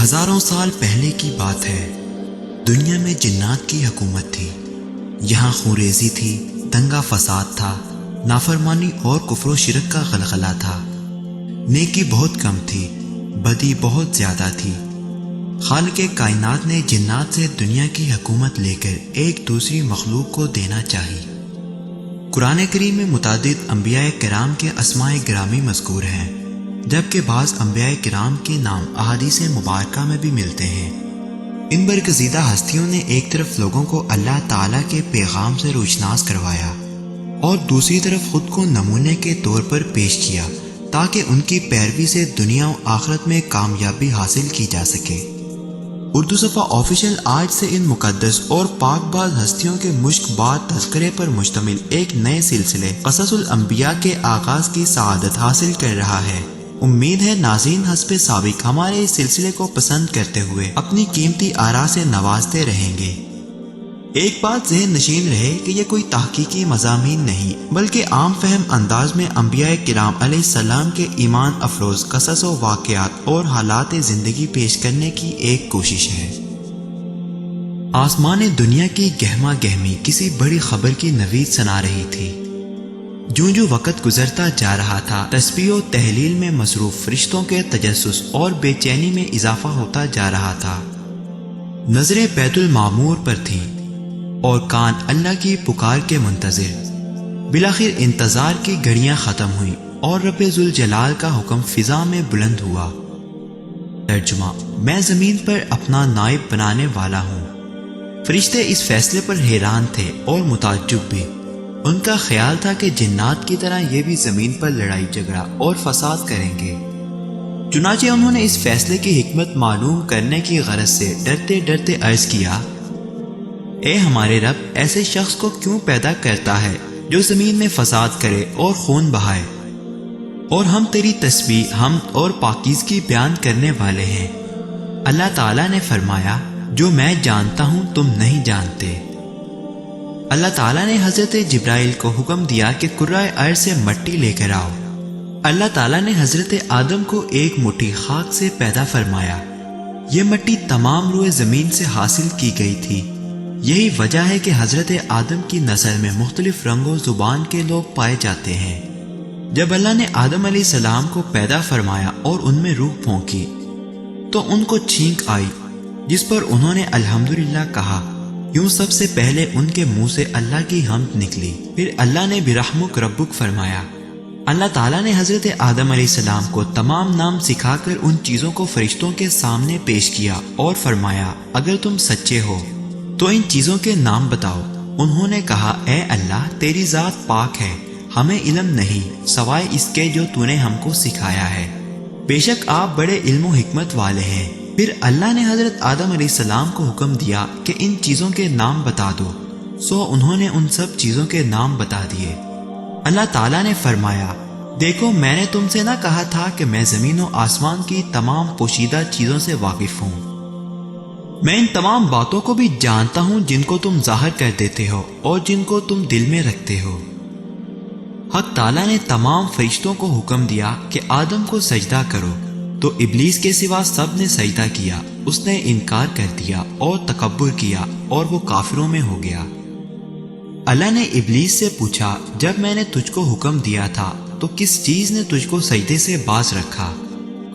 ہزاروں سال پہلے کی بات ہے۔ دنیا میں جنات کی حکومت تھی۔ یہاں خونریزی تھی، دنگا فساد تھا، نافرمانی اور کفر و شرک کا غلغلہ تھا۔ نیکی بہت کم تھی، بدی بہت زیادہ تھی۔ خالق کائنات نے جنات سے دنیا کی حکومت لے کر ایک دوسری مخلوق کو دینا چاہی۔ قرآن کریم میں متعدد انبیاء کرام کے اسماء گرامی مذکور ہیں، جبکہ بعض انبیاء کرام کے نام احادیث مبارکہ میں بھی ملتے ہیں۔ ان برگزیدہ ہستیوں نے ایک طرف لوگوں کو اللہ تعالیٰ کے پیغام سے روشناس کروایا اور دوسری طرف خود کو نمونے کے طور پر پیش کیا تاکہ ان کی پیروی سے دنیا و آخرت میں کامیابی حاصل کی جا سکے۔ اردو صفحہ آفیشیل آج سے ان مقدس اور پاک باز ہستیوں کے مشک بعد تذکرے پر مشتمل ایک نئے سلسلے قصص الانبیاء کے آغاز کی سعادت حاصل کر رہا ہے۔ امید ہے ناظرین حسب سابق ہمارے اس سلسلے کو پسند کرتے ہوئے اپنی قیمتی آراء سے نوازتے رہیں گے۔ ایک بات ذہن نشین رہے کہ یہ کوئی تحقیقی مضامین نہیں بلکہ عام فہم انداز میں انبیاء کرام علیہ السلام کے ایمان افروز قصص و واقعات اور حالات زندگی پیش کرنے کی ایک کوشش ہے۔ آسمان دنیا کی گہما گہمی کسی بڑی خبر کی نوید سنا رہی تھی۔ جوں جوں وقت گزرتا جا رہا تھا، تسبیح و تحلیل میں مصروف فرشتوں کے تجسس اور بے چینی میں اضافہ ہوتا جا رہا تھا۔ نظریں بیت المعمور پر تھیں اور کان اللہ کی پکار کے منتظر۔ بالآخر انتظار کی گھڑیاں ختم ہوئیں اور رب ذوالجلال کا حکم فضا میں بلند ہوا۔ ترجمہ: میں زمین پر اپنا نائب بنانے والا ہوں۔ فرشتے اس فیصلے پر حیران تھے اور متعجب بھی۔ ان کا خیال تھا کہ جنات کی طرح یہ بھی زمین پر لڑائی جھگڑا اور فساد کریں گے۔ چنانچہ انہوں نے اس فیصلے کی حکمت معلوم کرنے کی غرض سے ڈرتے ڈرتے عرض کیا: اے ہمارے رب، ایسے شخص کو کیوں پیدا کرتا ہے جو زمین میں فساد کرے اور خون بہائے؟ اور ہم تیری تسبیح، حمد اور پاکیزگی بیان کرنے والے ہیں۔ اللہ تعالیٰ نے فرمایا: جو میں جانتا ہوں تم نہیں جانتے۔ اللہ تعالیٰ نے حضرت جبرائیل کو حکم دیا کہ کرۂ ارض سے مٹی لے کر آؤ۔ اللہ تعالیٰ نے حضرت آدم کو ایک مٹھی خاک سے پیدا فرمایا۔ یہ مٹی تمام روئے زمین سے حاصل کی گئی تھی۔ یہی وجہ ہے کہ حضرت آدم کی نسل میں مختلف رنگ و زبان کے لوگ پائے جاتے ہیں۔ جب اللہ نے آدم علیہ السلام کو پیدا فرمایا اور ان میں روح پھونکی تو ان کو چھینک آئی، جس پر انہوں نے الحمدللہ کہا۔ یوں سب سے پہلے ان کے منہ سے اللہ کی حمد نکلی۔ پھر اللہ نے برحمک ربک فرمایا۔ اللہ تعالیٰ نے حضرت آدم علیہ السلام کو تمام نام سکھا کر ان چیزوں کو فرشتوں کے سامنے پیش کیا اور فرمایا: اگر تم سچے ہو تو ان چیزوں کے نام بتاؤ۔ انہوں نے کہا: اے اللہ، تیری ذات پاک ہے، ہمیں علم نہیں سوائے اس کے جو تو نے ہم کو سکھایا ہے۔ بے شک آپ بڑے علم و حکمت والے ہیں۔ پھر اللہ نے حضرت آدم علیہ السلام کو حکم دیا کہ ان چیزوں کے نام بتا دو، سو انہوں نے ان سب چیزوں کے نام بتا دیے۔ اللہ تعالیٰ نے فرمایا: دیکھو، میں نے تم سے نہ کہا تھا کہ میں زمین و آسمان کی تمام پوشیدہ چیزوں سے واقف ہوں؟ میں ان تمام باتوں کو بھی جانتا ہوں جن کو تم ظاہر کر دیتے ہو اور جن کو تم دل میں رکھتے ہو۔ حق تعالیٰ نے تمام فرشتوں کو حکم دیا کہ آدم کو سجدہ کرو، تو ابلیس کے سوا سب نے سجدہ کیا۔ اس نے انکار کر دیا اور تکبر کیا اور وہ کافروں میں ہو گیا۔ اللہ نے ابلیس سے پوچھا: جب میں نے تجھ کو حکم دیا تھا تو کس چیز نے تجھ کو سجدے سے باز رکھا؟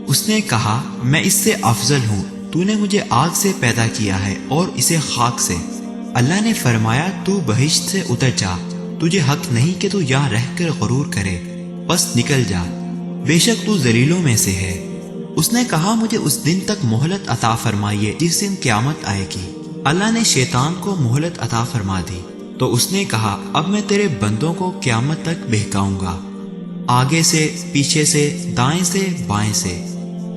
اس نے کہا: میں اس سے افضل ہوں، تو نے مجھے آگ سے پیدا کیا ہے اور اسے خاک سے۔ اللہ نے فرمایا: تو بہشت سے اتر جا، تجھے حق نہیں کہ تو یہاں رہ کر غرور کرے، بس نکل جا، بے شک تو ذلیلوں میں سے ہے۔ اس نے کہا: مجھے اس دن تک مہلت عطا فرمائیے جس دن قیامت آئے گی۔ اللہ نے شیطان کو مہلت عطا فرما دی تو اس نے کہا: اب میں تیرے بندوں کو قیامت تک بہکاؤں گا، آگے سے، پیچھے سے، دائیں سے، بائیں سے۔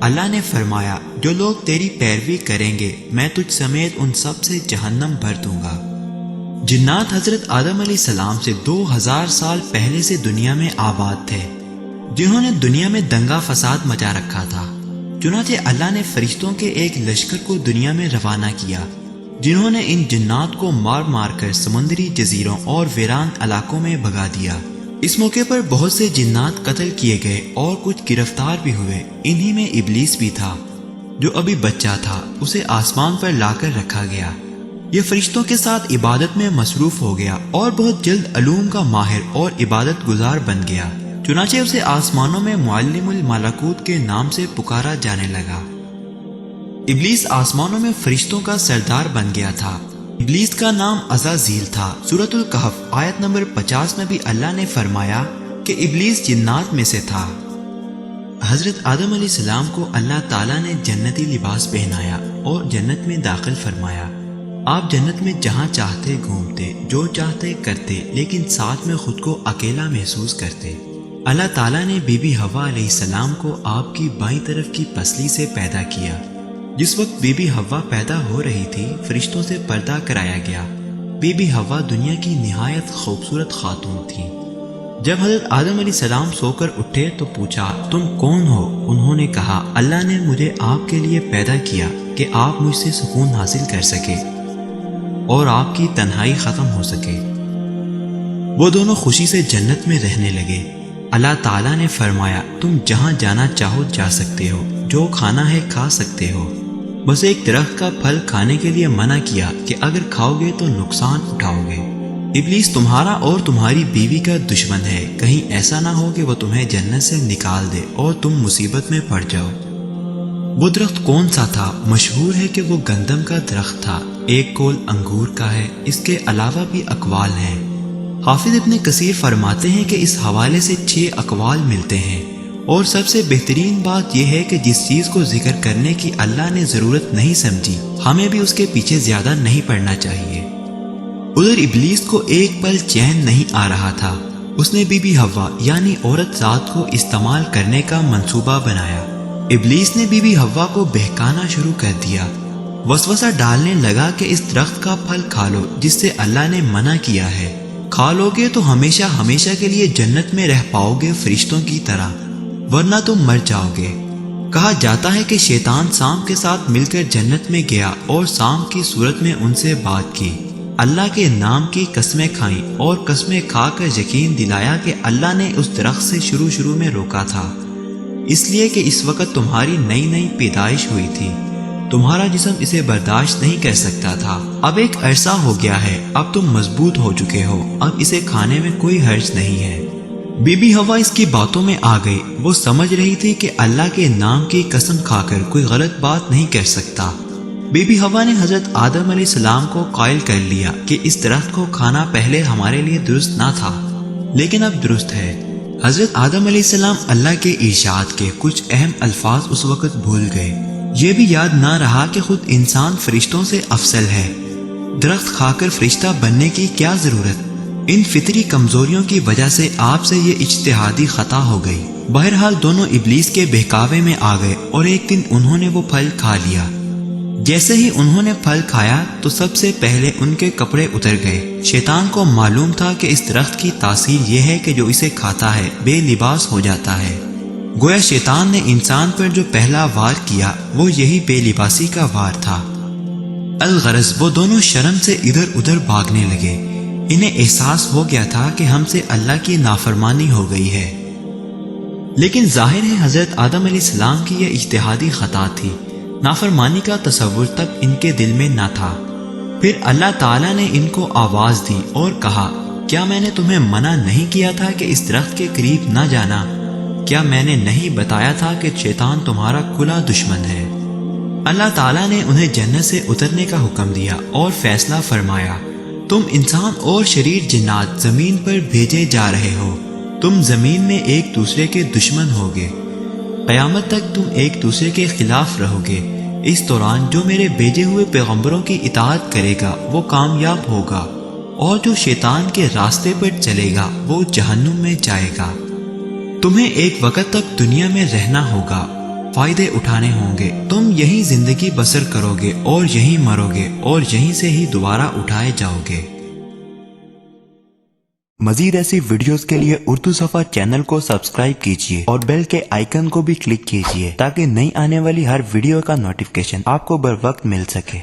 اللہ نے فرمایا: جو لوگ تیری پیروی کریں گے میں تجھ سمیت ان سب سے جہنم بھر دوں گا۔ جنات حضرت آدم علیہ السلام سے 2000 سال پہلے سے دنیا میں آباد تھے، جنہوں نے دنیا میں دنگا فساد مچا رکھا تھا۔ چنانچہ اللہ نے فرشتوں کے ایک لشکر کو دنیا میں روانہ کیا، جنہوں نے ان جنات کو مار مار کر سمندری جزیروں اور ویران علاقوں میں بھگا دیا۔ اس موقع پر بہت سے جنات قتل کیے گئے اور کچھ گرفتار بھی ہوئے، انہی میں ابلیس بھی تھا۔ جو ابھی بچہ تھا اسے آسمان پر لا کر رکھا گیا۔ یہ فرشتوں کے ساتھ عبادت میں مصروف ہو گیا اور بہت جلد علوم کا ماہر اور عبادت گزار بن گیا، چنانچہ اسے آسمانوں میں معلم الملکوت کے نام سے پکارا جانے لگا۔ ابلیس آسمانوں میں فرشتوں کا سردار بن گیا تھا۔ ابلیس کا نام عزازیل تھا۔ سورۃ الکہف آیت نمبر 50 میں بھی اللہ نے فرمایا کہ ابلیس جنات میں سے تھا۔ حضرت آدم علیہ السلام کو اللہ تعالیٰ نے جنتی لباس پہنایا اور جنت میں داخل فرمایا۔ آپ جنت میں جہاں چاہتے گھومتے، جو چاہتے کرتے، لیکن ساتھ میں خود کو اکیلا محسوس کرتے۔ اللہ تعالیٰ نے بی بی حوا علیہ السلام کو آپ کی بائیں طرف کی پسلی سے پیدا کیا۔ جس وقت بی بی حوا پیدا ہو رہی تھی، فرشتوں سے پردہ کرایا گیا۔ بی بی حوا دنیا کی نہایت خوبصورت خاتون تھی۔ جب حضرت آدم علیہ السلام سو کر اٹھے تو پوچھا، تم کون ہو؟ انہوں نے کہا، اللہ نے مجھے آپ کے لیے پیدا کیا کہ آپ مجھ سے سکون حاصل کر سکے اور آپ کی تنہائی ختم ہو سکے۔ وہ دونوں خوشی سے جنت میں رہنے لگے۔ اللہ تعالیٰ نے فرمایا، تم جہاں جانا چاہو جا سکتے ہو، جو کھانا ہے کھا سکتے ہو، بس ایک درخت کا پھل کھانے کے لیے منع کیا کہ اگر کھاؤ گے تو نقصان اٹھاؤ گے۔ ابلیس تمہارا اور تمہاری بیوی کا دشمن ہے، کہیں ایسا نہ ہو کہ وہ تمہیں جنت سے نکال دے اور تم مصیبت میں پڑ جاؤ۔ وہ درخت کون سا تھا؟ مشہور ہے کہ وہ گندم کا درخت تھا۔ ایک قول انگور کا ہے، اس کے علاوہ بھی اقوال ہیں۔ حافظ ابن کثیر فرماتے ہیں کہ اس حوالے سے 6 اقوال ملتے ہیں، اور سب سے بہترین بات یہ ہے کہ جس چیز کو ذکر کرنے کی اللہ نے ضرورت نہیں سمجھی، ہمیں بھی اس کے پیچھے زیادہ نہیں پڑنا چاہیے۔ ادھر ابلیس کو ایک پل چین نہیں آ رہا تھا۔ اس نے بی بی حوا یعنی عورت ذات کو استعمال کرنے کا منصوبہ بنایا۔ ابلیس نے بی بی حوا کو بہکانا شروع کر دیا، وسوسہ ڈالنے لگا کہ اس درخت کا پھل کھا لو جس سے اللہ نے منع کیا ہے، کھا لو گے تو ہمیشہ ہمیشہ کے لیے جنت میں رہ پاؤ گے فرشتوں کی طرح، ورنہ تم مر جاؤ گے۔ کہا جاتا ہے کہ شیطان سام کے ساتھ مل کر جنت میں گیا اور سام کی صورت میں ان سے بات کی، اللہ کے نام کی قسمیں کھائیں اور قسمیں کھا کر یقین دلایا کہ اللہ نے اس درخت سے شروع میں روکا تھا، اس لیے کہ اس وقت تمہاری نئی نئی پیدائش ہوئی تھی، تمہارا جسم اسے برداشت نہیں کر سکتا تھا۔ اب ایک عرصہ ہو گیا ہے، اب تم مضبوط ہو چکے ہو، اب اسے کھانے میں کوئی حرج نہیں ہے۔ بی بی حوا اس کی باتوں میں آ گئی۔ وہ سمجھ رہی تھی کہ اللہ کے نام کی قسم کھا کر کوئی غلط بات نہیں کر سکتا۔ بی بی حوا نے حضرت آدم علیہ السلام کو قائل کر لیا کہ اس درخت کو کھانا پہلے ہمارے لیے درست نہ تھا، لیکن اب درست ہے۔ حضرت آدم علیہ السلام اللہ کے ارشاد کے کچھ اہم الفاظ اس وقت بھول گئے۔ یہ بھی یاد نہ رہا کہ خود انسان فرشتوں سے افضل ہے، درخت کھا کر فرشتہ بننے کی کیا ضرورت؟ ان فطری کمزوریوں کی وجہ سے آپ سے یہ اجتہادی خطا ہو گئی۔ بہرحال دونوں ابلیس کے بہکاوے میں آ گئے اور ایک دن انہوں نے وہ پھل کھا لیا۔ جیسے ہی انہوں نے پھل کھایا تو سب سے پہلے ان کے کپڑے اتر گئے۔ شیطان کو معلوم تھا کہ اس درخت کی تاثیر یہ ہے کہ جو اسے کھاتا ہے بے لباس ہو جاتا ہے۔ گویا شیطان نے انسان پر جو پہلا وار کیا وہ یہی بے لباسی کا وار تھا۔ الغرض وہ دونوں شرم سے ادھر ادھر بھاگنے لگے۔ انہیں احساس ہو گیا تھا کہ ہم سے اللہ کی نافرمانی ہو گئی ہے، لیکن ظاہر ہے حضرت آدم علیہ السلام کی یہ اجتہادی خطا تھی۔ نافرمانی کا تصور تک ان کے دل میں نہ تھا۔ پھر اللہ تعالیٰ نے ان کو آواز دی اور کہا، کیا میں نے تمہیں منع نہیں کیا تھا کہ اس درخت کے قریب نہ جانا؟ کیا میں نے نہیں بتایا تھا کہ شیطان تمہارا کھلا دشمن ہے؟ اللہ تعالیٰ نے انہیں جنت سے اترنے کا حکم دیا اور فیصلہ فرمایا، تم انسان اور شریر جنات زمین پر بھیجے جا رہے ہو، تم زمین میں ایک دوسرے کے دشمن ہوگے، قیامت تک تم ایک دوسرے کے خلاف رہو گے۔ اس دوران جو میرے بھیجے ہوئے پیغمبروں کی اطاعت کرے گا وہ کامیاب ہوگا، اور جو شیطان کے راستے پر چلے گا وہ جہنم میں جائے گا۔ تمہیں ایک وقت تک دنیا میں رہنا ہوگا، فائدے اٹھانے ہوں گے، تم یہیں زندگی بسر کرو گے اور یہیں مرو گے اور یہیں سے ہی دوبارہ اٹھائے جاؤ گے۔ مزید ایسی ویڈیوز کے لیے اردو صفحہ چینل کو سبسکرائب کیجیے اور بیل کے آئیکن کو بھی کلک کیجیے تاکہ نئی آنے والی ہر ویڈیو کا نوٹیفکیشن آپ کو بر وقت مل سکے۔